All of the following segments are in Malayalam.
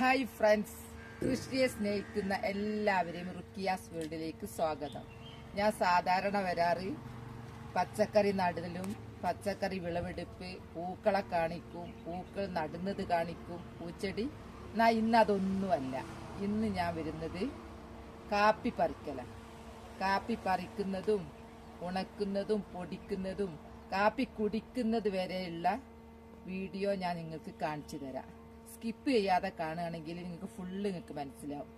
ഹായ് ഫ്രണ്ട്സ്, കൃഷിയെ സ്നേഹിക്കുന്ന എല്ലാവരെയും റുക്കിയാസ് വേൾഡിലേക്ക് സ്വാഗതം. ഞാൻ സാധാരണ വരാറ് പച്ചക്കറി നടുതലും പച്ചക്കറി വിളവെടുപ്പ്, പൂക്കളെ കാണിക്കും, പൂക്കൾ നടുന്നത് കാണിക്കും, പൂച്ചെടി. ഇന്ന് അതൊന്നുമല്ല. ഇന്ന് ഞാൻ വരുന്നത് കാപ്പി പറിക്കല. കാപ്പി പറിക്കുന്നതും ഉണക്കുന്നതും പൊടിക്കുന്നതും കാപ്പി കുടിക്കുന്നത് വരെയുള്ള വീഡിയോ ഞാൻ നിങ്ങൾക്ക് കാണിച്ചു തരാം. സ്കിപ്പ് ചെയ്യാതെ കാണുകയാണെങ്കിൽ നിങ്ങൾക്ക് ഫുള്ള് നിങ്ങൾക്ക് മനസ്സിലാവും.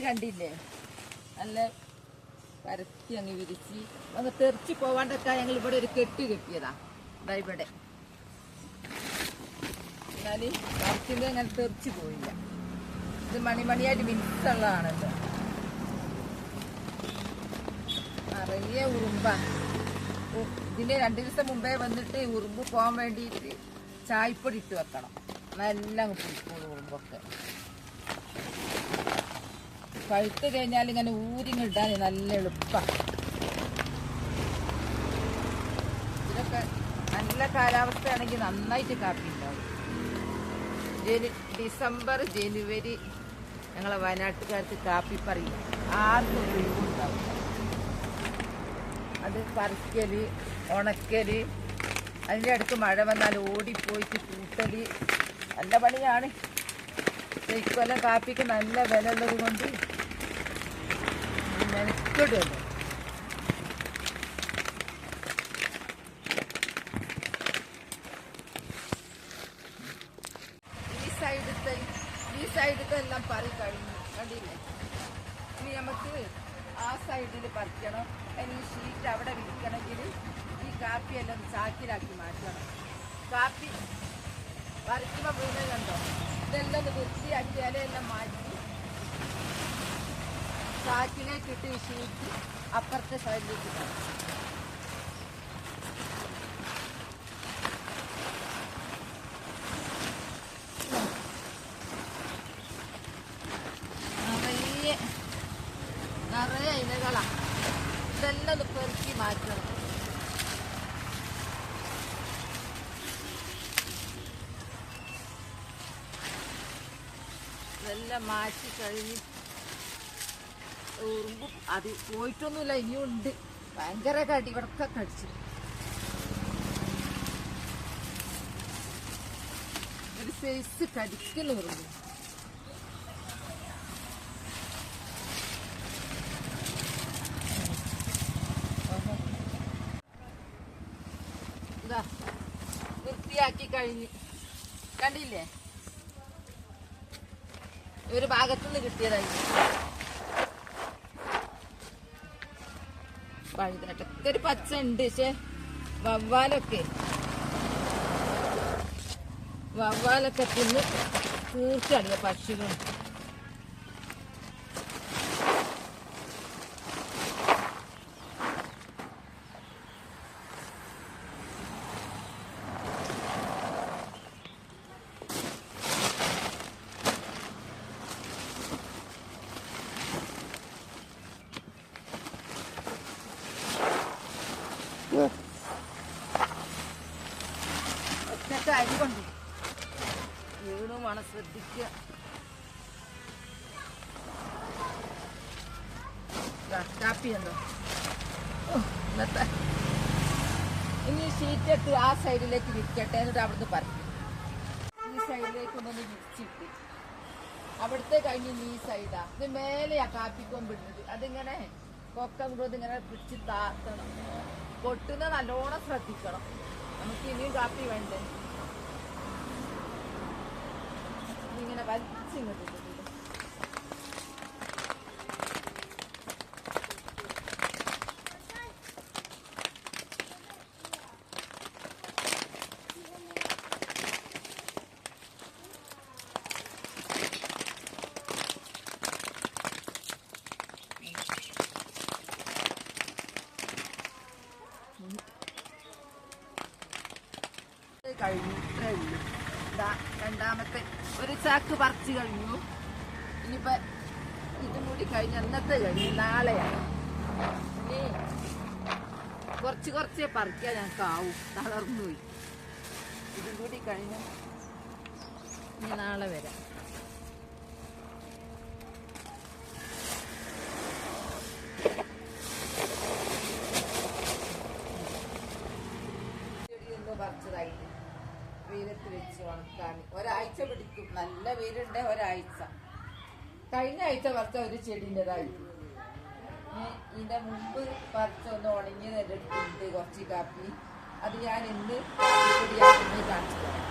കണ്ടില്ലേ, നല്ല പരത്തി അങ്ങ് വിരിച്ച് അങ്ങ് തെറിച്ച് പോവാണ്ടൊക്കെ ഞങ്ങൾ ഇവിടെ ഒരു കെട്ട് കെട്ടിയതാ. ഇതാ ഇവിടെ എന്നാല് പറിക്കുന്നത് അങ്ങനെ തെറിച്ച് പോയില്ല. ഇത് മണിമണിയായിട്ട് മിനുസുള്ളതാണല്ലോ. നിറയെ ഉറുമ്പ. ഇതിന് 2 ദിവസം മുമ്പേ വന്നിട്ട് ഉറുമ്പ് പോകാൻ വേണ്ടിയിട്ട് ചായപ്പൊടി ഇട്ട് വെക്കണം. എല്ലാം പിടിക്കുള്ളൂ ഉറുമ്പൊക്കെ. പഴുത്ത് കഴിഞ്ഞാൽ ഇങ്ങനെ ഊരിങ്ങിടാൻ നല്ല എളുപ്പമാണ്. ഇതൊക്കെ നല്ല കാലാവസ്ഥയാണെങ്കിൽ നന്നായിട്ട് കാപ്പി ഉണ്ടാവും. ഡിസംബർ ജനുവരി ഞങ്ങളെ വയനാട്ടുകാർക്ക് കാപ്പി പറയും ആർക്കും ഒഴിവുണ്ടാവും. അത് പറിക്കല്, ഉണക്കല്, അതിൻ്റെ അടുത്ത് മഴ വന്നാൽ ഓടിപ്പോയിട്ട് കൂട്ടല് നല്ല പണിയാണ്. ഇക്കൊല്ലം കാപ്പിക്ക് നല്ല വില ഉള്ളത് കൊണ്ട് മെനക്കെടുമല്ലോ. ഈ സൈഡത്തെ എല്ലാം പറി കഴിഞ്ഞു. കണ്ടില്ലേ? ഇനി നമുക്ക് ആ സൈഡിൽ പറിക്കണം. ഈ ഷീറ്റ് അവിടെ വിൽക്കണമെങ്കിൽ ഈ കാപ്പിയെല്ലാം ചാക്കിലാക്കി മാറ്റണം. കാപ്പി പറിക്കുമ്പോൾ വീണത് കണ്ടോ? ഇതെല്ലാം ഒന്ന് വൃത്തിയാക്കി ഇലയെല്ലാം മാറ്റി ചാക്കിലേക്കിട്ട് ഈ ഷീറ്റ് അപ്പുറത്തെ സൈഡിലേക്ക് ഇടണം. നിറയെ ഇലകളാണ്. ഇതെല്ലാം ഒന്ന് പെറുക്കി മാറ്റണം. ഇതെല്ലാം മാറ്റി കഴിഞ്ഞ് ഉറുമ്പും അത് പോയിട്ടൊന്നുമില്ല, ഇനിയും ഉണ്ട്. ഭയങ്കര കടി ഇവിടൊക്കെ കടിച്ചു. ഒരു സൈസ് കടിക്കുന്ന ഉറുമ്പ്. ഇതാ വൃത്തിയാക്കി കഴിഞ്ഞ് കണ്ടില്ലേ? ഒരു ഭാഗത്തുനിന്ന് കിട്ടിയതായി. വഴുതനട്ടൊക്കെ ഒരു പച്ച ഉണ്ട്. പക്ഷെ വവ്വാലൊക്കെ തിന്ന് തീർച്ചയാണ് പക്ഷികൾ. ഒറ്റ അരി കൊണ്ട് വീണു വേണം ശ്രദ്ധിക്കുക. കാപ്പി ഉണ്ടോ? ഇന്നത്തെ ഇനി ഷീറ്റിട്ട് ആ സൈഡിലേക്ക് വിരിക്കട്ടെ. എന്നിട്ട് അവിടുന്ന് പറിക്കും. ഈ സൈഡിലേക്ക് ഒന്നൊന്ന് വിരിച്ചിട്ട് അവിടുത്തെ കഴിഞ്ഞ് ഈ സൈഡാ. ഇത് മേലെയാ കാപ്പിക്കൊമ്പിടുന്നത്. അതിങ്ങനെ കൊക്കം കൊണ്ട് ഇങ്ങനെ പിടിച്ച് താത്തണം. പൊട്ടുന്ന നല്ലോണം ശ്രദ്ധിക്കണം. നമുക്ക് ഇനിയും കാപ്പി വേണ്ടേ? ഇങ്ങനെ വലിച്ചിങ്ങോട്ട് കഴിഞ്ഞു. ഇത്രേ ഉള്ളൂ. രണ്ടാമത്തെ ഒരു ചാക്ക് പറിച്ചു കഴിഞ്ഞു. ഇനിയിപ്പോ ഇതും കൂടി കഴിഞ്ഞ് അന്നത്തെ കഴിഞ്ഞു. നാളെയാണ്. ഇനി കുറച്ചേ പറിക്കാൻ ഞങ്ങൾക്ക് ആവും. തളർന്നു പോയി. ഇതും കൂടി കഴിഞ്ഞ നാളെ വരാം. പറിച്ചതായിട്ട് വെയിലത്ത് വെച്ച് ഉണക്കാൻ ഒരാഴ്ച പിടിക്കും. നല്ല വെയിലുണ്ട്, ഒരാഴ്ച. കഴിഞ്ഞ ആഴ്ച പറിച്ച ഒരു ചെടിൻ്റെതായിട്ട് ഇതിന്റെ മുമ്പ് പറിച്ച ഒന്ന് ഉണങ്ങിയത് എൻ്റെ അടുത്തുണ്ട് കുറച്ച് കാപ്പി. അത് ഞാൻ ഇന്ന് കാപ്പിപ്പൊടിയാക്കി കാണിച്ചു തരാം.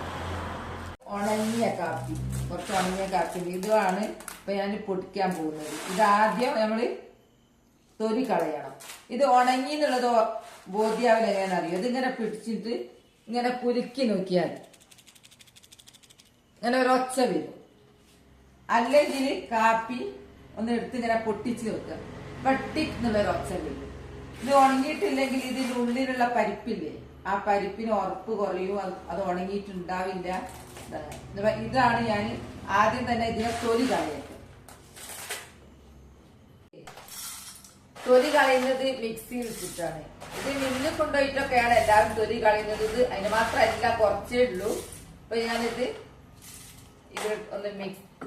ഉണങ്ങിയ കാപ്പി, കുറച്ച് ഉണങ്ങിയ കാപ്പി ഇതുമാണ് ഇപ്പൊ ഞാൻ പൊടിക്കാൻ പോകുന്നത്. ഇതാദ്യം നമ്മള് തൊലി കളയണം. ഇത് ഉണങ്ങി എന്നുള്ളത് ബോധ്യാവില്ല എങ്ങനെയാണെന്നറിയോ? ഇതിങ്ങനെ പിടിച്ചിട്ട് ഇങ്ങനെ കുലുക്കി നോക്കിയാൽ ഇങ്ങനെ ഒരൊച്ച വരും. അല്ലെങ്കിൽ കാപ്പി ഒന്ന് എടുത്ത് ഇങ്ങനെ പൊട്ടിച്ച് വെക്കുക, പട്ടിക് എന്നുള്ളൊരൊച്ച വരും. ഇത് ഉണങ്ങിയിട്ടില്ലെങ്കിൽ ഇതിൻ്റെ ഉള്ളിലുള്ള പരിപ്പില്ലേ, ആ പരിപ്പിന് ഉറപ്പ് കുറയും, അത് ഉണങ്ങിയിട്ടുണ്ടാവില്ല. ഇതാണ് ഞാൻ ആദ്യം തന്നെ ഇതിനെ തൊലി കളയത്. തൊലി കളയുന്നത് മിക്സിയിൽ ഇട്ടിട്ടാണ്. ഇത് മില്ലിൽ കൊണ്ടുപോയിട്ടൊക്കെയാണ് എല്ലാവരും തൊലി കളയുന്നത്. ഇത് അതിന് മാത്രമല്ല, കുറച്ചേ ഉള്ളൂ. അപ്പൊ ഞാനിത് ഒന്ന്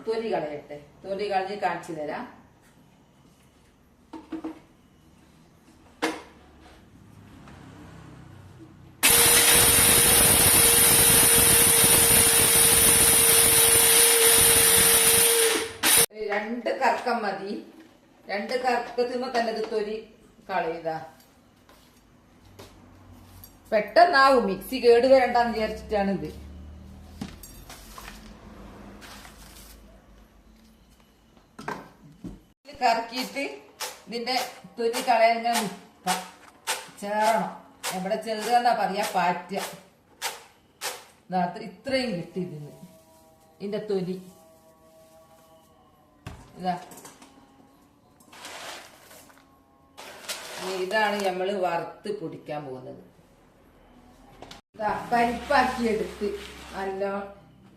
തൊലി കളയട്ടെ. തൊലി കളഞ്ഞ് കാണിച്ചു തരാം. രണ്ട് കറക്കം മതി. രണ്ട് കറക്കത്തുമ്പോ തന്നെ ഇത് തൊലി കളയുക. പെട്ടെന്നാവും, മിക്സി കേടുവരണ്ടെന്ന് വിചാരിച്ചിട്ടാണ് ഇത്. കറക്കിയിട്ട് ഇതിന്റെ തൊലി കളയാൻ ചേറണം. എവിടെ ചെറുത എന്നാ പറയാ, പാറ്റ. ഇത്രയും കിട്ടി ഇതിന്, ഇതിന്റെ തൊലി ഇതാ. ഇതാണ് നമ്മള് വറുത്ത് പൊടിക്കാൻ പോകുന്നത്. പരിപ്പാക്കി എടുത്ത് നല്ല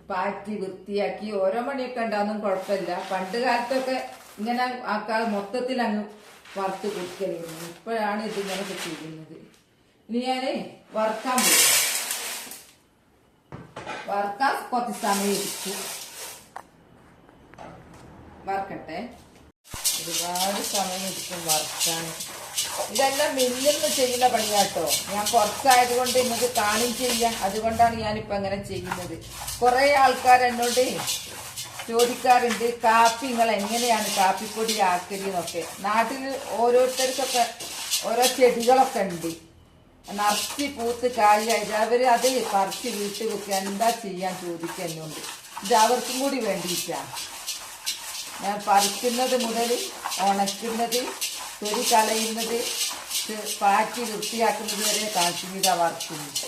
പാറ്റി വൃത്തിയാക്കി ഓരോ മണിയൊക്കെ ഉണ്ടാകും, കുഴപ്പമില്ല. പണ്ട് കാലത്തൊക്കെ ഇങ്ങനെ ആക്കാതെ മൊത്തത്തിൽ അങ്ങ് വറുത്ത് പൊടിക്കലായിരുന്നു. ഇപ്പോഴാണ് ഇതിങ്ങനെ ചെയ്യുന്നത്. ഇനി ഞാന് വറുക്കാൻ പോകും. വറുക്കാൻ കുറച്ച് സമയം എടുക്കും. വറുക്കട്ടെ, ഒരുപാട് സമയം എടുക്കും വറുക്കാൻ. ഇതെല്ലാം മില്ലിൽ നിന്ന് ചെയ്യുന്ന പണിയാട്ടോ. ഞാൻ കുറച്ചായതുകൊണ്ട് നിങ്ങൾക്ക് കാണും ചെയ്യാം, അതുകൊണ്ടാണ് ഞാനിപ്പോ അങ്ങനെ ചെയ്യുന്നത്. കുറെ ആൾക്കാർ എന്നോട് ചോദിക്കാറുണ്ട്, കാപ്പി നിങ്ങൾ എങ്ങനെയാണ് കാപ്പിപ്പൊടി ആക്കലെന്നൊക്കെ. നാട്ടിൽ ഓരോരുത്തർക്കൊക്കെ ഓരോ ചെടികളൊക്കെ ഉണ്ട്, നിറച്ച് പൂത്ത് കായായിട്ട്. അവര് അത് പറിച്ച് വീട്ടിൽ വെക്കുക, എന്താ ചെയ്യാൻ ചോദിക്കുന്നുണ്ട്. ഇത് അവർക്കും കൂടി വേണ്ടിയിട്ടാ ഞാൻ പറിക്കുന്നത് മുതൽ ഉണക്കുന്നത്, തൊലി കളയുന്നത്, പാറ്റി വൃത്തിയാക്കുന്നത് വരെ കാശ്മീര വറുക്കുന്നത്.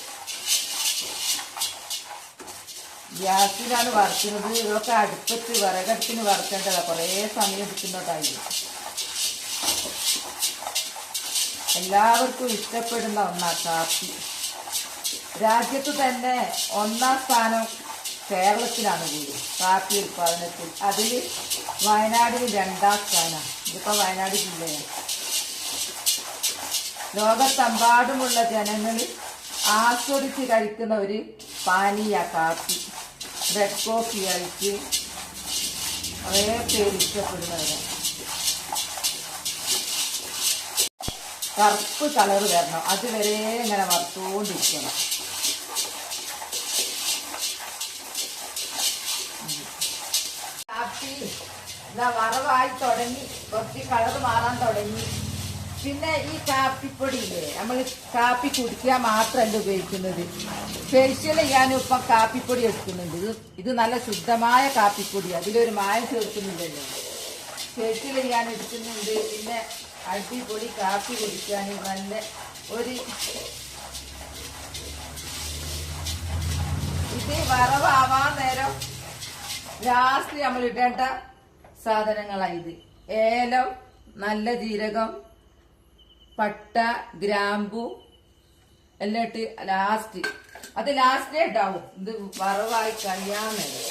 ഗ്യാസിലാണ് വറുക്കുന്നത്. ഇതൊക്കെ അടുപ്പത്ത് വിറകടുപ്പിന് വറുക്കേണ്ടതാ, കുറേ സമയം എടുക്കുന്നതായി. എല്ലാവർക്കും ഇഷ്ടപ്പെടുന്ന ഒന്നാ കാപ്പി. രാജ്യത്ത് തന്നെ 1ാം സ്ഥാനം കേരളത്തിലാണ് കൂടി കാപ്പി ഉൽപാദനത്തിൽ. അതിൽ വയനാടിന് 2ാം സ്ഥാനം. ഇതിപ്പോ വയനാട് ജില്ലയാണ്. ലോകത്തെമ്പാടുമുള്ള ജനങ്ങൾ ആസ്വദിച്ച് കഴിക്കുന്ന ഒരു പാനീയ കാപ്പി. റെഡ് കോഫി ആയിട്ട് കുറേ പേര് ഇഷ്ടപ്പെടുന്നവരാണ്. കറുപ്പ് കളർ വരണം, അതുവരെ ഇങ്ങനെ വറുത്തുകൊണ്ടിരിക്കണം. കാപ്പി വറവായി തുടങ്ങി, കുറച്ച് കളർ മാറാൻ തുടങ്ങി. പിന്നെ ഈ കാപ്പിപ്പൊടിയില്ലേ, നമ്മൾ കാപ്പി കുടിക്കാൻ മാത്രമല്ല ഉപയോഗിക്കുന്നത്, ഫേഷ്യൽ ചെയ്യാനും ഇപ്പം കാപ്പിപ്പൊടി എടുക്കുന്നുണ്ട്. ഇത് നല്ല ശുദ്ധമായ കാപ്പിപ്പൊടി, അതിലൊരു മായം ചേർക്കുന്നില്ലല്ലോ. ഫേഷ്യൽ ചെയ്യാൻ എടുക്കുന്നുണ്ട്. പിന്നെ അടിപൊളി കാപ്പി കുടിക്കാൻ നല്ല ഒരു ഇത് വറവാവാൻ നേരം ലാസ്റ്റ് നമ്മൾ ഇടേണ്ട സാധനങ്ങളായത് ഏലം, നല്ല ജീരകം, പട്ട, ഗ്രാമ്പു എല്ലാം ഇട്ട് ലാസ്റ്റേ ഉണ്ടാവും. ഇത് വറവായി കഴിയാൻ നേരം,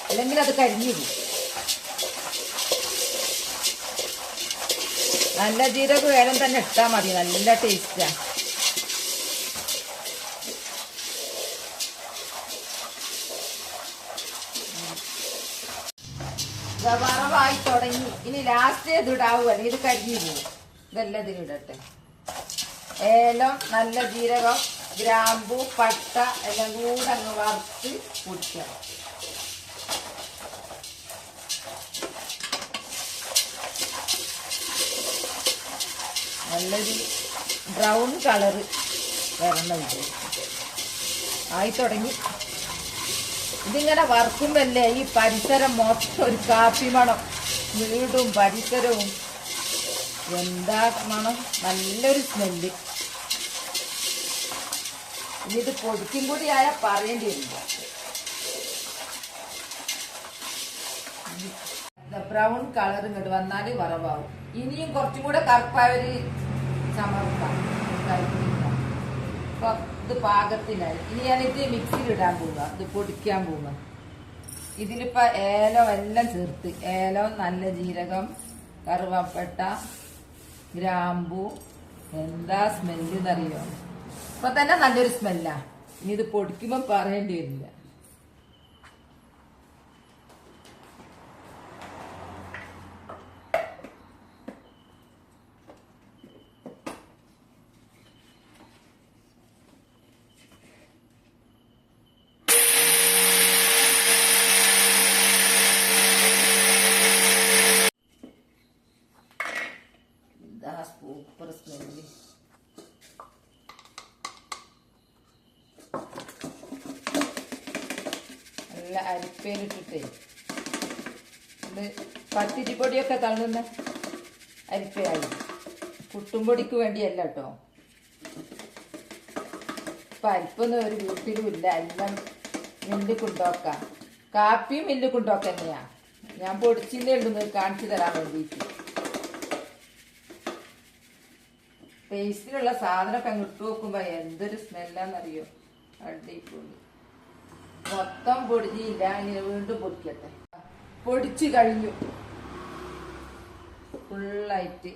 അല്ലെങ്കിൽ അത് കരിഞ്ഞു പോകും. നല്ല ജീരകം ഏലം തന്നെ ഇട്ടാൽ മതി, നല്ല ടേസ്റ്റാ. വറവായി തുടങ്ങി. ഇനി ലാസ്റ്റ് ഇത് ഇടാവുകയാണ്. ഇത് കരിഞ്ഞു പോകും. ഇതെല്ലാം ഇതിലിടട്ടെ. ഏലം, നല്ല ജീരകം, ഗ്രാമ്പു, പട്ട എല്ലാം കൂടെ അങ്ങ് വറുത്ത് പൊടിക്കണം. നല്ലൊരു ബ്രൗൺ കളറ് വരണം. ആയി തുടങ്ങി. ഇതിങ്ങനെ വറുക്കുമ്പല്ലേ ഈ പരിസരം മൊത്തം ഒരു കാപ്പി മണം. വീടും പരിസരവും എന്താ മണം, നല്ലൊരു സ്മെല്ല്. ഇനി ഇത് പൊടിക്കും കൂടി ആയാൽ പറയേണ്ടി വരില്ല. ബ്രൗൺ കളർ ഇങ്ങോട്ട് വന്നാൽ വറവാകും. ഇനിയും കുറച്ചും കൂടെ കറുപ്പായൊരു ചമർക്കാം. അപ്പൊ ഇത് പാകത്തിനായി. ഇനി ഞാനിത് മിക്സിയിൽ ഇടാൻ പോവുക. ഇത് പൊടിക്കാൻ പോവുക. ഇതിലിപ്പോ ഏലം എല്ലാം ചേർത്ത്, ഏലം, നല്ല ജീരകം, കറുവാപ്പട്ട, ഗ്രാമ്പു. എന്താ സ്മെല്ല് എന്നറിയോ? ഇപ്പൊ തന്നെ നല്ലൊരു സ്മെല്ലാ. ഇനി ഇത് പൊടിക്കുമ്പോ പറയേണ്ടി വരില്ല. Super smell. നല്ല അരിപ്പേലിട്ടിട്ടേ ഇത് പത്തിരിപ്പൊടിയൊക്കെ തള്ളുന്ന അരിപ്പയായി. പുട്ടുംപൊടിക്ക് വേണ്ടിയല്ല കേട്ടോ. ഇപ്പൊ അരിപ്പൊന്നും ഒരു വീട്ടിലും ഇല്ല. എല്ലാം മില്ല് കൊണ്ടുപോക്കാം. കാപ്പിയും മില്ല് കൊണ്ടുപോക്ക തന്നെയാ. ഞാൻ പൊടിച്ചില്ലേ ഉള്ളൂ കാണിച്ചു തരാൻ വേണ്ടിയിട്ട്. ടേസ്റ്റിലുള്ള സാധനമൊക്കെ അങ്ങ് ഇട്ട് നോക്കുമ്പോ എന്തൊരു സ്മെല്ലാന്നറിയോ? അടിപൊളി. മൊത്തം പൊടിഞ്ഞില്ല. ഇനി വീണ്ടും പൊടിക്കട്ടെ. പൊടിച്ചു കഴിഞ്ഞു. ഫുള്ളായിട്ട്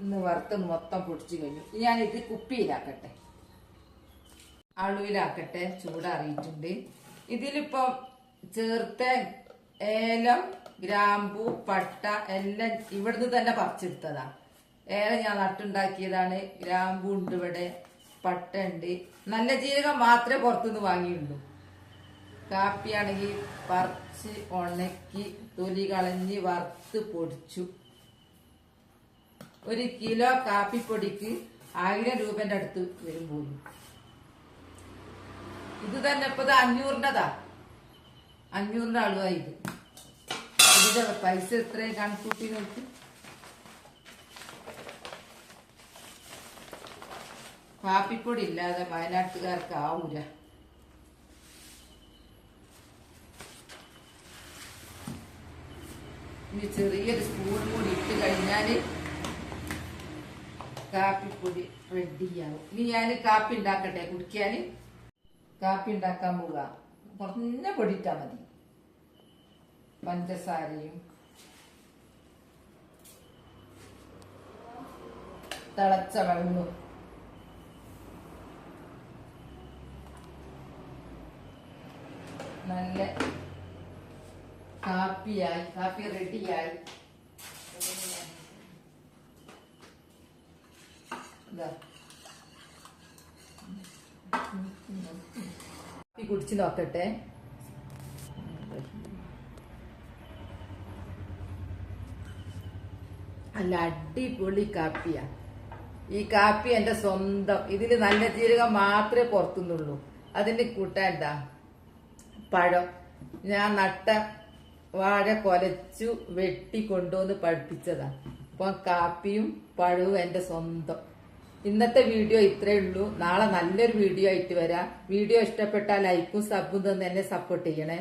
ഇന്ന് വറുത്ത് മൊത്തം പൊടിച്ചു കഴിഞ്ഞു. ഞാനിത് കുപ്പിയിലാക്കട്ടെ, അളുവിലാക്കട്ടെ. ചൂടറിയിട്ടുണ്ട്. ഇതിലിപ്പം ചേർത്ത ഏലം, ഗ്രാമ്പു, പട്ട എല്ലാം ഇവിടുന്ന് തന്നെ പറിച്ചെടുത്തതാ. ഏലം ഞാൻ നട്ടുണ്ടാക്കിയതാണ്. ഗ്രാമ്പു ഉണ്ട് ഇവിടെ, പട്ട ഉണ്ട്. നല്ല ജീരകം മാത്രമേ പുറത്തുനിന്ന് വാങ്ങിയുള്ളൂ. കാപ്പിയാണെങ്കിൽ പറിച്ച് ഉണക്കി തൊലി കളഞ്ഞ് വറുത്ത് പൊടിച്ചു. 1 കിലോ കാപ്പിപ്പൊടിക്ക് 1000 രൂപന്റെ അടുത്ത് വരും പോലും. ഇത് തന്നെ ഇപ്പൊ 500-ൻ്റെതാ. 500-ൻ്റെ അളവായി ഇത്. ഇതിന്റെ പൈസ എത്രയും കണക്കൂട്ടി നോക്കി. കാപ്പിപ്പൊടി ഇല്ലാതെ വയനാട്ടുകാർക്ക് ആവൂല. ഇനി ചെറിയൊരു സ്പൂൺ കൂടി ഇട്ട് കഴിഞ്ഞാല് കാപ്പിപ്പൊടി റെഡിയാവും. ഇനി ഞാൻ കാപ്പി ഉണ്ടാക്കട്ടെ. കുടിക്കാന് കാപ്പി ഉണ്ടാക്കാൻ പോവുക. കുറഞ്ഞ പൊടിയിട്ടാ മതി. പഞ്ചസാരയും തിളച്ച വെള്ളവും നല്ല കാപ്പിയായി. കാപ്പി റെഡിയായി. കാപ്പി കുടിച്ച് നോക്കട്ടെ. നല്ല അടിപൊളി കാപ്പിയാ. ഈ കാപ്പി എന്റെ സ്വന്തം. ഇതില് നല്ല ജീരകം മാത്രമേ പുറത്തുന്നുള്ളൂ. അതിന്റെ കൂട്ടാൻ പഴം. ഞാൻ നട്ട വാഴ കൊലച്ചു വെട്ടി കൊണ്ടുവന്ന് പഠിപ്പിച്ചതാ. അപ്പൊ കാപ്പിയും പഴവും എന്റെ സ്വന്തം. ഇന്നത്തെ വീഡിയോ ഇത്രേ ഉള്ളൂ. നാളെ നല്ലൊരു വീഡിയോ ആയിട്ട് വരാം. വീഡിയോ ഇഷ്ടപ്പെട്ടാൽ ലൈക്കും സബും തന്ന് എന്നെ സപ്പോർട്ട് ചെയ്യണേ.